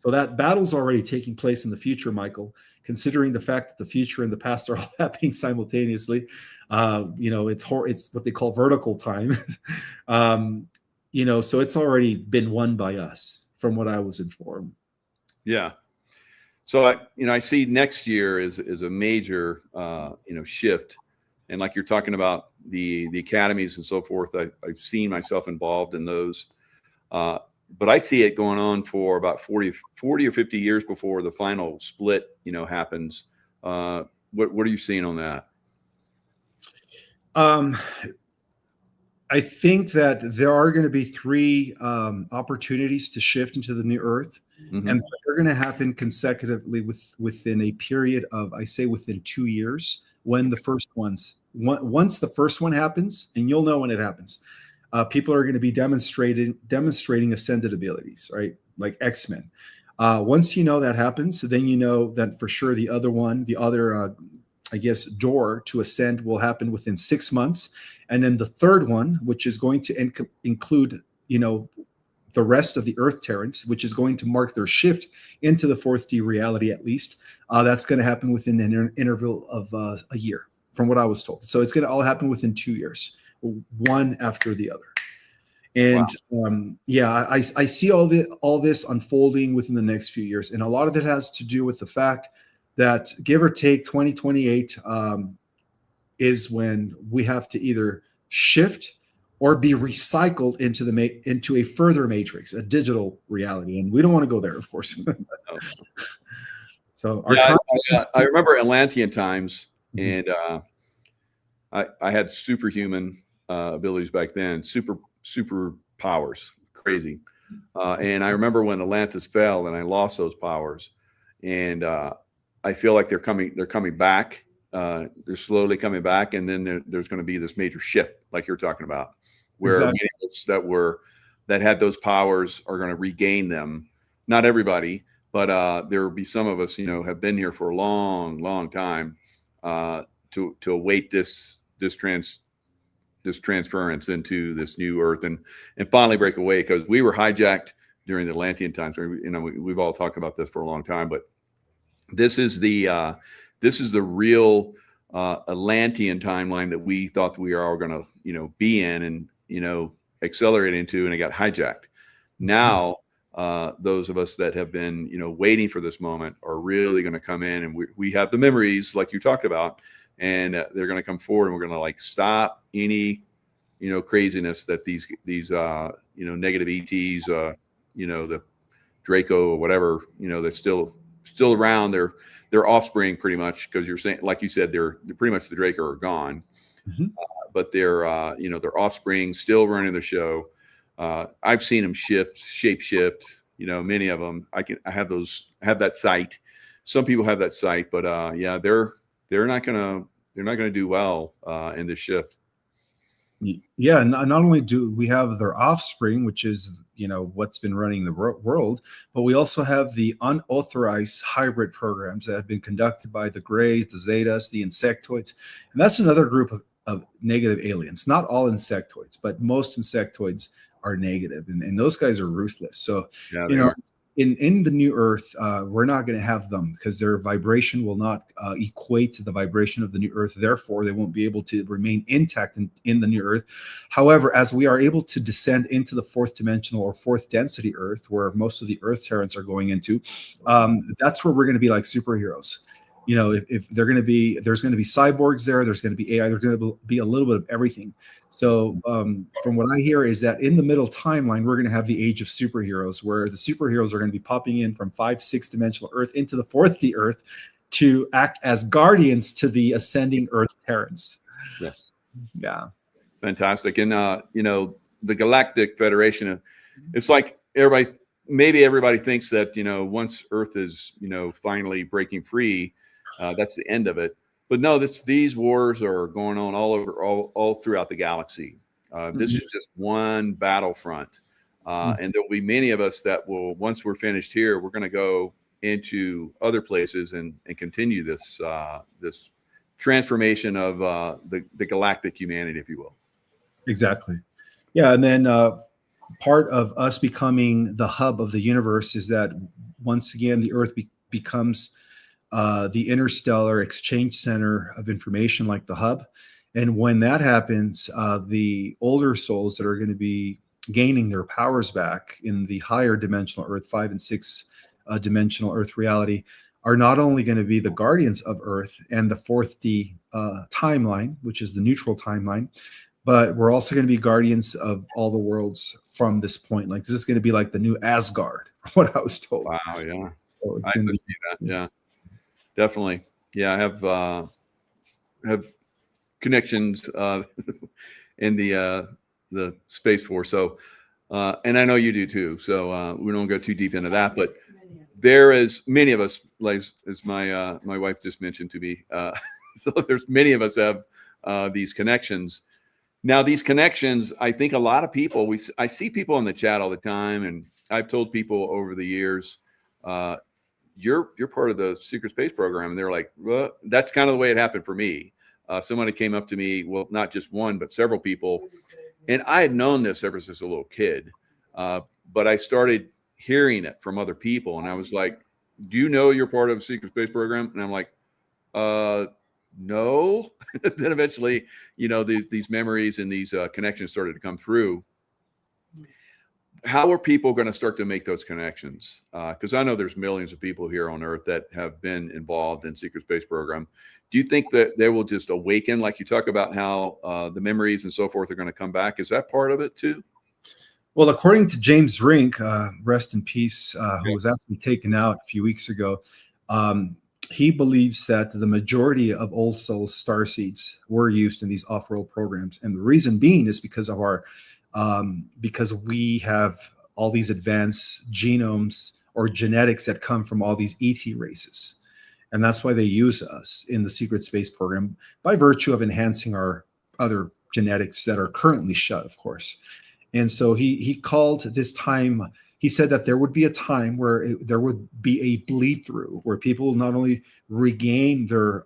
So that battle's already taking place in the future, Michael, considering the fact that the future and the past are all happening simultaneously. It's what they call vertical time. So it's already been won by us from what I was informed. Yeah. So I see next year is a major, shift. And like you're talking about the academies and so forth, I've seen myself involved in those. But I see it going on for about 40 or 50 years before the final split, happens. What are you seeing on that? I think that there are going to be 3 opportunities to shift into the new Earth, Mm-hmm. and they're going to happen consecutively within a period of, I say, within 2 years. When the first once the first one happens, and you'll know when it happens, people are going to be demonstrating ascended abilities, right? Like X-Men. Once you know that happens, then you know that for sure the other door to ascend will happen within 6 months. And then the third one, which is going to include, the rest of the Earth Terrans, which is going to mark their shift into the 4th D reality, at least, that's going to happen within an interval of a year, from what I was told. So it's going to all happen within 2 years, one after the other. And wow. I see all this unfolding within the next few years. And a lot of it has to do with the fact that, give or take, 2028 is when we have to either shift or be recycled into a further matrix, a digital reality. And we don't want to go there, of course. No. So I remember Atlantean times, and I had superhuman abilities back then, super powers, crazy. And I remember when Atlantis fell and I lost those powers, and I feel like they're coming back. They're slowly coming back, and then there's going to be this major shift, like you're talking about, where Exactly. many of us that had those powers are going to regain them. Not everybody, but there will be some of us, have been here for a long time to await this transference into this new Earth and finally break away, because we were hijacked during the Atlantean times. We've all talked about this for a long time, but this is the real Atlantean timeline that we thought we are all going to be in and accelerate into, and it got hijacked. Now those of us that have been waiting for this moment are really going to come in, and we have the memories like you talked about, and they're going to come forward, and we're going to stop any craziness that these negative ETs, the Draco or whatever, that's still around. Their offspring, pretty much, because you're saying, like you said, they're pretty much, the Draco are gone. Mm-hmm. But their offspring still running the show. I've seen them shape shift. Many of them. I have that sight. Some people have that sight, but they're not gonna do well in this shift. Yeah, not only do we have their offspring, which is what's been running the world, but we also have the unauthorized hybrid programs that have been conducted by the Greys, the Zetas, the insectoids, and that's another group of negative aliens. Not all insectoids, but most insectoids are negative, and those guys are ruthless. So in the new Earth, we're not going to have them, because their vibration will not equate to the vibration of the new Earth. Therefore, they won't be able to remain intact in the new Earth. However, as we are able to descend into the 4th dimensional or 4th density Earth, where most of the Earth Terrans are going into, that's where we're going to be like superheroes. If there's going to be cyborgs there's going to be AI, there's going to be a little bit of everything. So from what I hear is that in the middle timeline, we're going to have the age of superheroes, where the superheroes are going to be popping in from 5-6 dimensional Earth into the 4th D Earth to act as guardians to the ascending Earth Terrans. Yes. Yeah. Fantastic. And the Galactic Federation, it's like everybody thinks that once Earth is finally breaking free, that's the end of it. But no, these wars are going on all throughout the galaxy. This is just one battlefront, and there'll be many of us that will, once we're finished here, we're going to go into other places and continue this transformation of the galactic humanity, if you will. Exactly. Yeah, and then part of us becoming the hub of the universe is that once again the Earth becomes the interstellar exchange center of information, like the hub. And when that happens, the older souls that are going to be gaining their powers back in the higher dimensional Earth, 5 and 6 dimensional Earth reality, are not only going to be the guardians of Earth and the 4th timeline, which is the neutral timeline, but we're also going to be guardians of all the worlds from this point. Like, this is going to be like the new Asgard, what I was told. Wow, yeah. So it's I going to see be, that. Yeah, definitely. Yeah, I have connections in the Space Force. So, and I know you do too. So we don't go too deep into that, but there is many of us, like as my wife just mentioned to me. So there's many of us have these connections. Now, these connections, I think a lot of people, I see people in the chat all the time, and I've told people over the years, you're part of the secret space program, and they're like, well, that's kind of the way it happened for me. Somebody came up to me, well, not just one, but several people, and I had known this ever since a little kid, but I started hearing it from other people, and I was like, do you know you're part of the secret space program? And I'm like, no. Then eventually, these memories and these connections started to come through. How are people going to start to make those connections? Because I know there's millions of people here on Earth that have been involved in secret space program. Do you think that they will just awaken, like you talk about how the memories and so forth are going to come back? Is that part of it too? Well, according to James Rink, rest in peace, who was actually taken out a few weeks ago, he believes that the majority of old soul starseeds were used in these off-world programs, and the reason being is because of because we have all these advanced genomes or genetics that come from all these ET races, and that's why they use us in the secret space program by virtue of enhancing our other genetics that are currently shut, of course. And so he called this time. He said that there would be a time where there would be a bleed through, where people not only regain their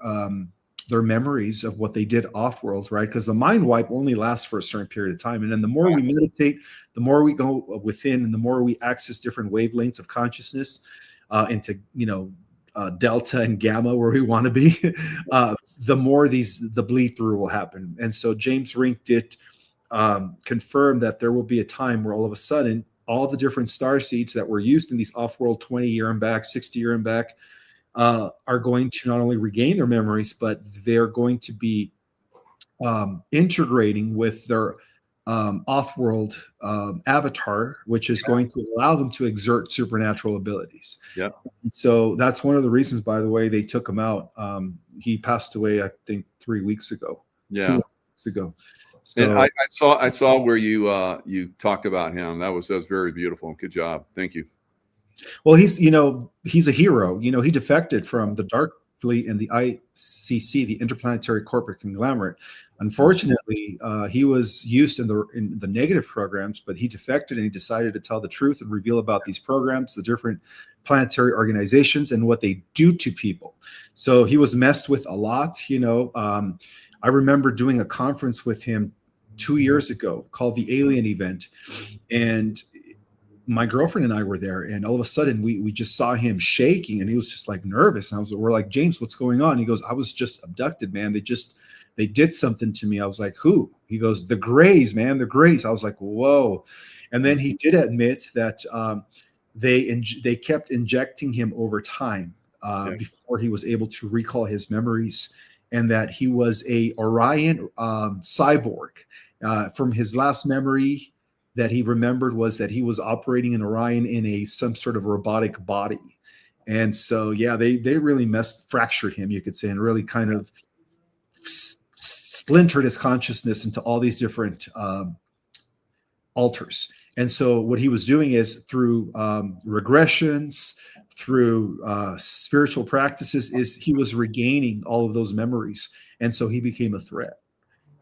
memories of what they did off world, right? Because the mind wipe only lasts for a certain period of time, and then the more we meditate, the more we go within, and the more we access different wavelengths of consciousness into delta and gamma, where we want to be, the more the bleed through will happen. And so James Rink did confirm that there will be a time where all of a sudden, all the different star seeds that were used in these off-world 20-year and back, 60-year and back, are going to not only regain their memories, but they're going to be integrating with their off-world avatar, which is going to allow them to exert supernatural abilities. Yeah. So that's one of the reasons, by the way, they took him out. He passed away, I think, 3 weeks ago. Yeah. 2 weeks ago. So, and I saw where you talked about him. That was very beautiful. Good job. Thank you. Well, he's a hero. He defected from the Dark Fleet and the ICC, the Interplanetary Corporate Conglomerate. Unfortunately, he was used in the negative programs, but he defected and he decided to tell the truth and reveal about these programs, the different planetary organizations, and what they do to people. So he was messed with a lot. I remember doing a conference with him 2 years ago called the Alien Event, and my girlfriend and I were there, and all of a sudden we just saw him shaking, and he was just like nervous. And we're like, James, what's going on? He goes, I was just abducted, man. They did something to me. I was like, who? He goes, the Greys, man, the Greys. I was like, whoa. And then he did admit that they kept injecting him over time before he was able to recall his memories, and that he was a Orion cyborg. From his last memory that he remembered was that he was operating in Orion in some sort of robotic body. And so, yeah, they really fractured him, you could say, and really kind of splintered his consciousness into all these different alters. And so what he was doing is through regressions, through spiritual practices, is he was regaining all of those memories. And so he became a threat.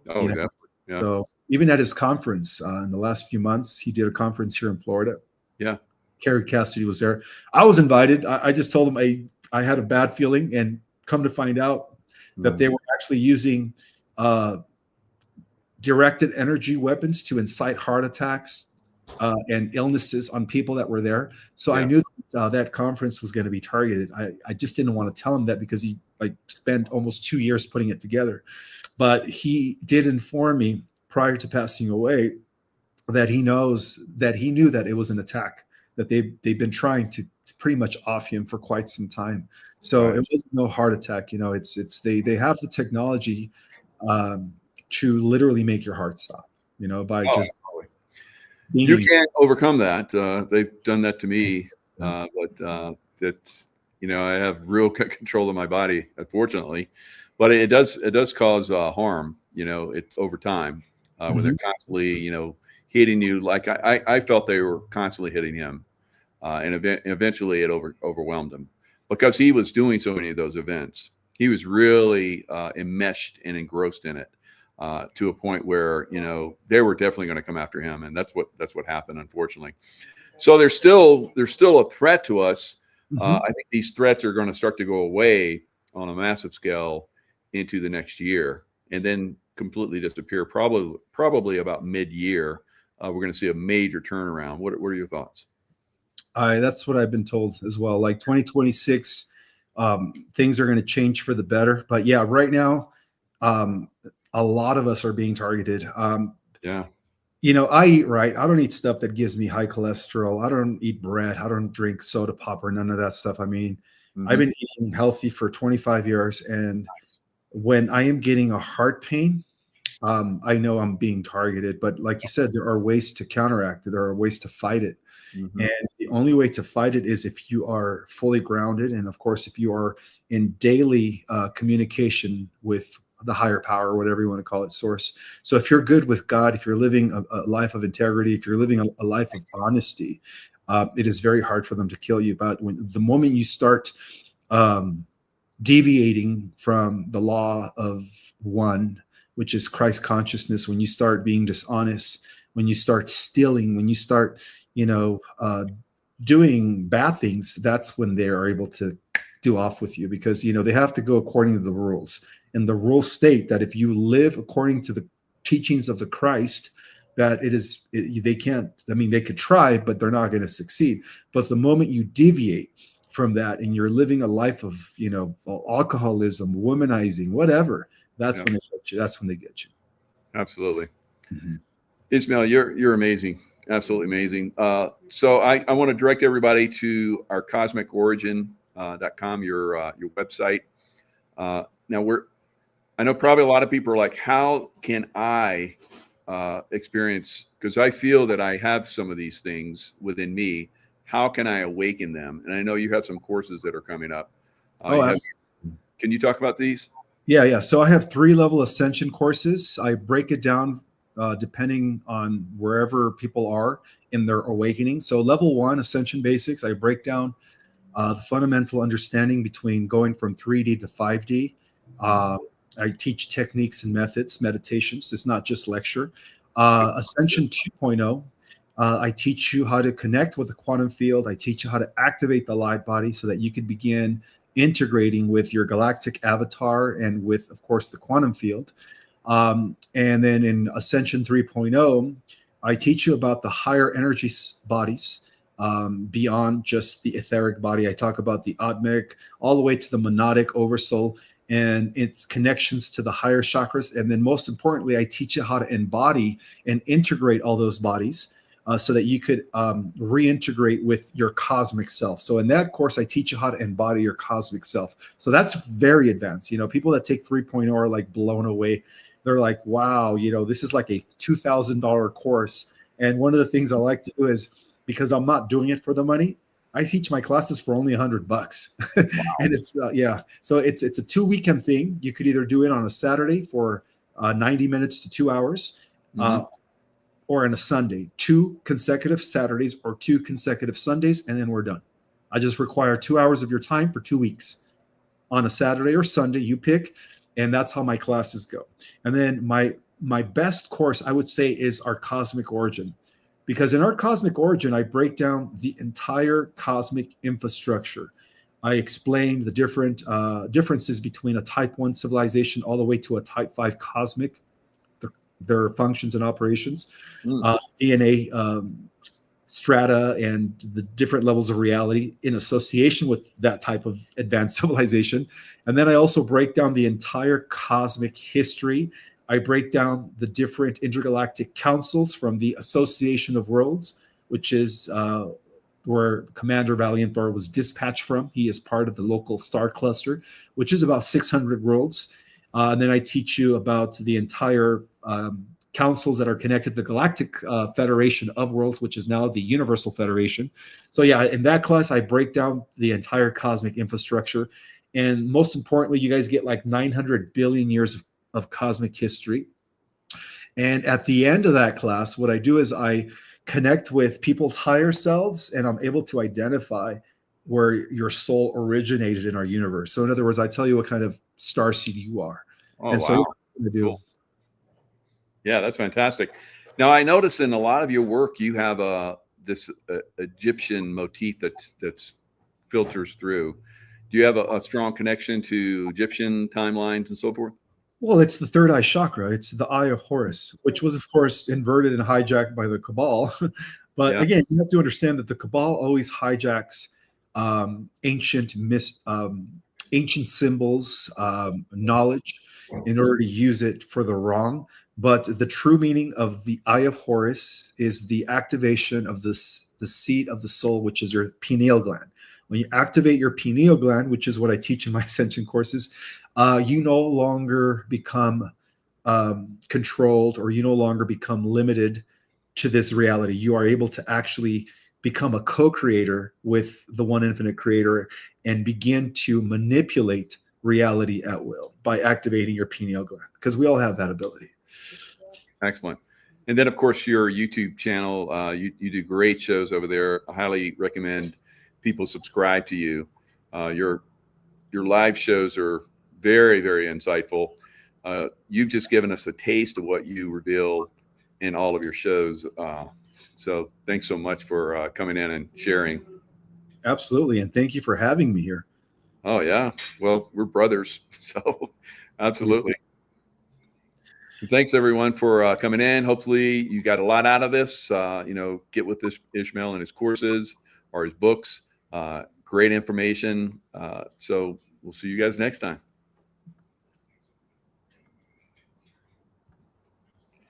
Oh, definitely. Yeah. So even at his conference in the last few months, he did a conference here in Florida. Yeah. Carrie Cassidy was there. I was invited. I just told him I had a bad feeling, and come to find out that they were actually using directed energy weapons to incite heart attacks and illnesses on people that were there. So I Yeah. knew that conference was going to be targeted. I just didn't want to tell him that because he spent almost 2 years putting it together. But he did inform me prior to passing away that he knew that it was an attack, that they've been trying to pretty much off him for quite some time. So Right. it was no heart attack. They have the technology to literally make your heart stop, by Oh, just you being. can't overcome that. They've done that to me, but that's I have real control of my body, unfortunately. But it does cause harm. It's over time when they're constantly hitting you. Like I felt they were constantly hitting him, and eventually it overwhelmed him because he was doing so many of those events. He was really enmeshed and engrossed in it. To a point where they were definitely going to come after him, and that's what happened, unfortunately. So there's still a threat to us. I think these threats are going to start to go away on a massive scale into the next year, and then completely disappear. Probably about mid-year, we're going to see a major turnaround. What are your thoughts? That's what I've been told as well. Like 2026, things are going to change for the better. But yeah, right now, a lot of us are being targeted. Yeah. I eat right. I don't eat stuff that gives me high cholesterol. I don't eat bread. I don't drink soda pop or none of that stuff. I mean, I've been eating healthy for 25 years. And when I am getting a heart pain, I know I'm being targeted. But like you said, there are ways to counteract it. There are ways to fight it. And the only way to fight it is if you are fully grounded. And of course, if you are in daily communication with the higher power, whatever you want to call it, source. So if you're good with God, if you're living a life of integrity, if you're living a life of honesty, it is very hard for them to kill you. But the moment you start deviating from the law of one, which is Christ consciousness, when you start being dishonest, when you start stealing, when you start doing bad things, that's when they are able to do off with you, because they have to go according to the rules, and the rules state that if you live according to the teachings of the Christ, that they can't. I mean, they could try, but they're not going to succeed. But the moment you deviate from that and you're living a life of alcoholism, womanizing, whatever, that's when they get you. That's when they get you. Absolutely. Ismael, you're amazing. Absolutely amazing. So I want to direct everybody to our cosmicorigin.com, your website. Now I know probably a lot of people are like, how can I experience, because I feel that I have some of these things within me. How can I awaken them? And I know you have some courses that are coming up. Can you talk about these? Yeah. So I have 3-level ascension courses. I break it down depending on wherever people are in their awakening. So level 1, ascension basics, I break down the fundamental understanding between going from 3D to 5D. I teach techniques and methods, meditations. It's not just lecture. Ascension 2.0, I teach you how to connect with the quantum field. I teach you how to activate the light body so that you can begin integrating with your galactic avatar and with, of course, the quantum field. And then in Ascension 3.0, I teach you about the higher energy bodies beyond just the etheric body. I talk about the Atmic all the way to the monadic oversoul and its connections to the higher chakras. And then most importantly, I teach you how to embody and integrate all those bodies so that you could reintegrate with your cosmic self. So in that course, I teach you how to embody your cosmic self. So that's very advanced. People that take 3.0 are like blown away. They're like, wow, this is like a $2,000 course. And one of the things I like to do is, because I'm not doing it for the money, I teach my classes for only $100. Wow. And it's so it's a 2-weekend thing. You could either do it on a Saturday for 90 minutes to 2 hours, or on a Sunday, 2 consecutive Saturdays or 2 consecutive Sundays, and then we're done. I just require 2 hours of your time for 2 weeks. On a Saturday or Sunday, you pick, and that's how my classes go. And then my best course, I would say, is our Cosmic Origin. Because in our Cosmic Origin, I break down the entire cosmic infrastructure. I explain the different differences between a Type 1 civilization all the way to a Type 5 cosmic, their functions and operations, DNA strata and the different levels of reality in association with that type of advanced civilization. And then I also break down the entire cosmic history. I break down the different intergalactic councils from the Association of Worlds, which is where Commander Valiant Thor was dispatched from. He is part of the local star cluster, which is about 600 worlds. And then I teach you about the entire councils that are connected to the Galactic Federation of Worlds, which is now the Universal Federation. So yeah, in that class, I break down the entire cosmic infrastructure. And most importantly, you guys get like 900 billion years of cosmic history. And at the end of that class, what I do is I connect with people's higher selves, and I'm able to identify where your soul originated in our universe. So in other words, I tell you what kind of starseed you are. Oh, and wow. So I do. Cool. Yeah, that's fantastic. Now, I notice in a lot of your work, you have this Egyptian motif that's filters through. Do you have a strong connection to Egyptian timelines and so forth? Well, it's the third eye chakra. It's the eye of Horus, which was, of course, inverted and hijacked by the Cabal. But again, you have to understand that the Cabal always hijacks ancient symbols, knowledge, in order to use it for the wrong. But the true meaning of the eye of Horus is the activation of the seat of the soul, which is your pineal gland. When you activate your pineal gland, which is what I teach in my ascension courses, you no longer become controlled, or you no longer become limited to this reality. You are able to actually become a co-creator with the one infinite creator and begin to manipulate reality at will by activating your pineal gland, because we all have that ability. Excellent. And then, of course, your YouTube channel, you do great shows over there. I highly recommend people subscribe to you. Your live shows are very, very insightful. You've just given us a taste of what you reveal in all of your shows. So thanks so much for coming in and sharing. Absolutely. And thank you for having me here. Oh, yeah. Well, we're brothers. So absolutely. Thanks, everyone, for coming in. Hopefully you got a lot out of this. Get with this Ismael and his courses or his books. Great information. So we'll see you guys next time.